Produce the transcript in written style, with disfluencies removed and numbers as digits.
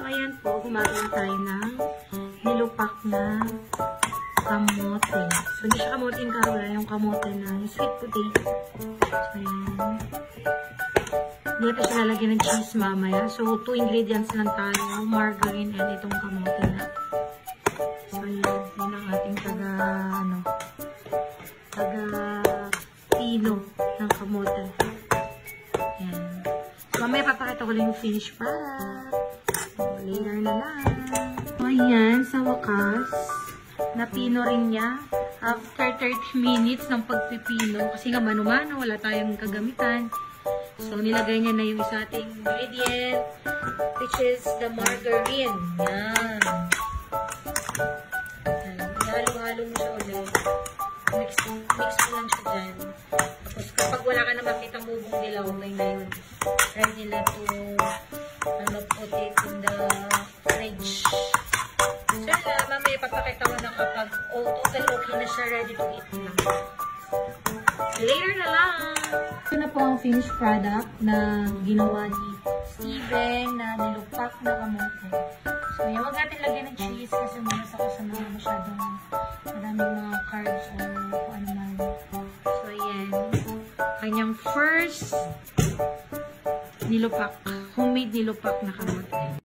ayan po, gumagawa tayo ng nilupak na kamote. So, hindi siya kamote yung kawala, yung kamote na yung sweet potato. So, ayan. Hindi natin siya lalagyan ng cheese mamaya. So, 2 ingredients lang tayo, margarine and itong kamote na. So, ayan. Yun ang ating taga-pino ng kamote. Ayan. So, mamaya papakita ko lang yung finished product. So, later na lang. So, ayan. Sa wakas, napino rin niya after 30 minutes ng pagpipino. Kasi nga mano-mano, wala tayong kagamitan. So, nilagay niya na yung isa ating ingredient, which is the margarine. Yan. Halo-halo mo siya ulit. Mix mo lang siya dyan. Tapos, kapag wala ka na makita mubong dilaw, may na yun. Ready na to put it in the fridge. So, mamaya papakita ko na kapag total okay na siya, ready to eat na. Layer na lang! Ito na po ang finished product na ginawa ni Steven na nilupak na kamote. So, yan, huwag natin lagyan ng cheese kasi malas ako sa mga masyadong maraming mga carbs or kung ano man. So, yan. Kanyang first nilupak, homemade nilupak na kamote.